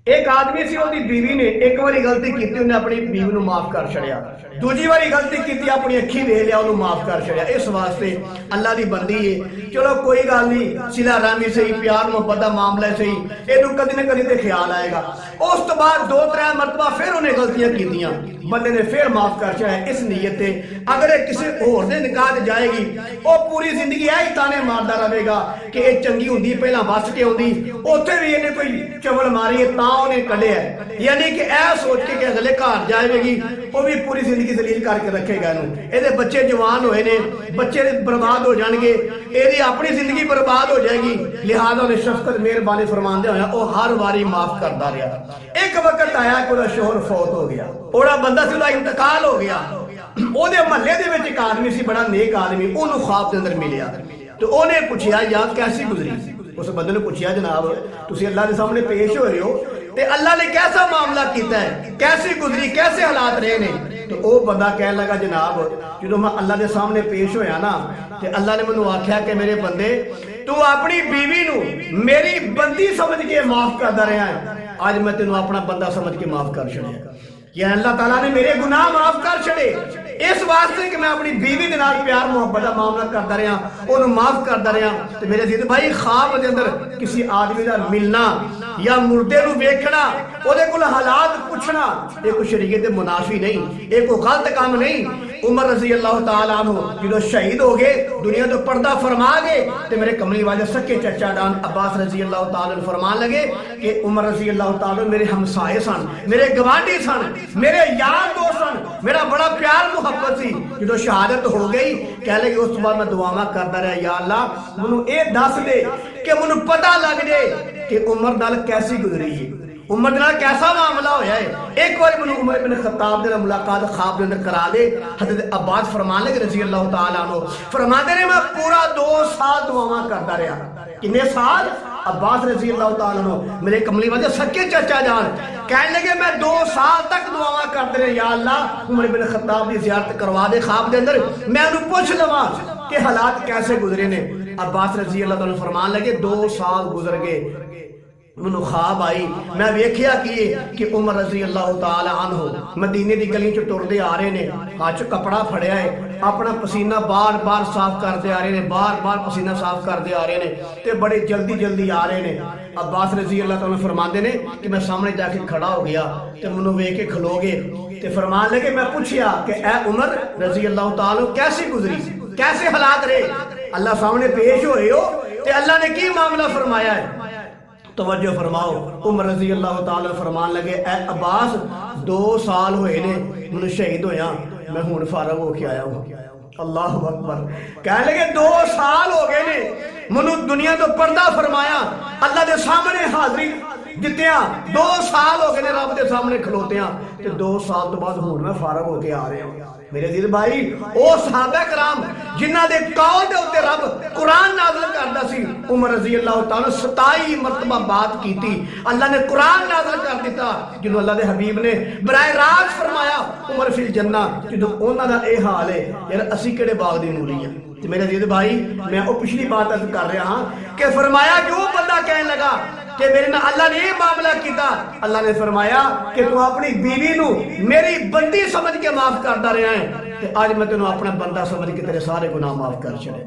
एक आदमी सी ओदी बीवी ने एक बारी गलती की, उन्हें अपनी बीवी को माफ कर छड़िया, दूजी बारी गलती की अपनी अखी वेख लिया, उन्होंने माफ कर छड़िया। इस वास्ते अल्लाह की बंदी है, चलो कोई गल नहीं, सिला रामी सही, प्यार मुहब्बत का मामला सही, इनू कदी न कदी तो ख्याल आएगा। उस तो बाद 2-3 मरतबा फिर उन्हें गलतियां कीतियां, बंदे ने फिर माफ कर छड़िया इस नीयत से अगर ये किसी होर दे निकाह जाएगी वो पूरी जिंदगी यही ताने मारदा रहेगा कि ये चंगी हुंदी, पहला वस के आउंदी, उत्थे भी इन्हें कोई चवल मारी है तां उन्हें कढ़िया, यानी कि यह सोच के कि अगले घर जाएगी वो भी पूरी जिंदगी दलील करके रखेगा। ये बच्चे जवान होए ने, बच्चे बर्बाद हो जाएंगे, ये अपनी जिंदगी बर्बाद हो जाएगी, लिहाजा उन्हें शफकत मेहरबानी फरमांदे होया वो हर बारी माफ करता रहा। एक वक्त आया कि उसका शोहर फौत हो गया, ओड़ा बंदा सी, उसका इंतकाल हो गया। ओदे महल्ले दे विच एक आदमी सी, बड़ा नेक आदमी, ओनू ख्वाब के अंदर मिलिया तो उन्हें पूछा यार कैसी गुजरी। उस बंदे ने पूछा जनाब तुसीं अल्लाह के सामने पेश हो रहे हो ते अल्लाह ने कैसा मामला किया है, कैसी गुजरी, कैसे हालात रहे ने। तो वह बंदा कह लगा जनाब जो मैं अल्लाह के सामने पेश होया ना तो अल्लाह ने मैनू आख्या कि मेरे बंदे तू अपनी बीवी नू मेरी बंदी समझ के माफ करता रहा है, आज मैं तेन अपना बंदा समझ के माफ कर छड़िया। या अल्लाह ताला ने मेरे गुनाह माफ कर छड़े इस वास्ते कि मैं अपनी बीवी के नाल प्यार मुहब्बत का मामला करता रहा, उन्होंने माफ करता रहा। तो मेरे जिद भाई ख्वाब के अंदर किसी आदमी का मिलना या मुर्दे को वेखना, ਉਹਦੇ ਕੋਲ हालात पूछना, ये कोई शरीयत दे मुनाफी नहीं, ये कोई गलत काम नहीं। उमर रजी अल्लाह तआला अन्हु जो शहीद हो गए, दुनिया तो पर्दा फरमा गए, तो मेरे कमली वाले सच्चे चचा दान अब्बास रजी अल्लाह तआला फरमान लगे कि उमर रजी अल्लाह तआला मेरे हमसाए सन, मेरे गवांढी सन, मेरे यार दोस्त सन, मेरा बड़ा प्यार मुहब्बत सी। जो शहादत हो गई कह लगे उस बाद मैं दुआवा करता रहा, या अल्लाह मैनू ये दस दे कि मैनू पता लग जाए कि उमर नाल कैसी गुजरी है, उमर नाल कैसा मामला होया है। एक बार मैनू उमर बिन खत्ताब दे मुलाकात ख्वाब के अंदर करा दे। हज़रत अब्बास फरमान लगे रज़ी अल्लाह तआला अन्हु फरमाते ने मैं पूरा 2 साल दुआवां करता रहा। कितने साल? अब्बास रज़ी अल्लाह तआला अन्हु मेरे कमली वाले सच्चे चाचा जान कहने लगे मैं 2 साल तक दुआवां करते रहे, या अल्लाह उमर बिन खत्ताब की ज़ियारत करवा दे ख्वाब के अंदर, मैं उन्हें पूछ लवा कि हालात कैसे गुजरे ने। अब्बास रज़ी अल्लाह तआला फरमान लगे 2 साल गुजर गए, मैनू ख्वाब आई, मैं वेख्या कि उमर रज़ी अल्लाह तआला अन्हु मदीने की गली च टुरदे आ रहे ने, हाथ च कपड़ा फड़िया है, अपना पसीना बार बार साफ करते आ रहे ने, बार बार पसीना साफ करते आ रहे ने, ते बड़े जल्दी जल्दी आ रहे ने। अब्बास रज़ी अल्लाह तआला फरमाते ने कि मैं सामने जाके खड़ा हो गया तो मैनू वेख के खलो गए ते फरमान लगे, मैं पूछया कि ए उमर रज़ी अल्लाह तआला कैसी गुजरी, कैसे हालात रहे, अल्लाह सामने पेश होए हो ते अल्लाह ने की मामला फरमाया है। तवज्जो फरमाओ, उमर रज़ी अल्लाह तआला फरमान लगे ए अब्बास 2 साल होए ने मैनू शहीद होया, मैं हुण फारग होके आया हूं। अल्लाह अकबर। कह लगे 2 साल हो गए ने मैनू दुनिया तो पर्दा फरमाया, अल्लाह के सामने हाजरी दित्तियां, 2 साल हो गए ने रब के सामने खलोतियां ते 2 साल तो बाद हुण मैं फारग होके आ रहा हूं। मेरे दिल भाई ओ सहाबा कराम जिन्हां दे कौल दे उत्ते रब कुरान नाज़िल करदा सी, उमर रज़ी अल्लाह तआला 27 मरतबा बात की, अल्लाह ने कुरान नाज़िल कर दिता जिन्हों अल्लाह के हबीब ने बराए रास्त फरमाया उमर फिल जन्ना। जो उन्हां दा ए हाल है यार असी किहड़े बाग दी मूली है। ते मेरे दिल भाई मैं वो पिछली बात अर्ज कर रहा हाँ कि फरमाया जो बंदा कहने लगा कि मेरे ना अल्लाह ने ये मामला किया, अल्लाह ने फरमाया कि तू अपनी बीवी नू मेरी बंदी समझ के माफ करता रहा है, आज मैं तेन अपना बंदा समझ के तेरे सारे गुनाह माफ कर छड़े।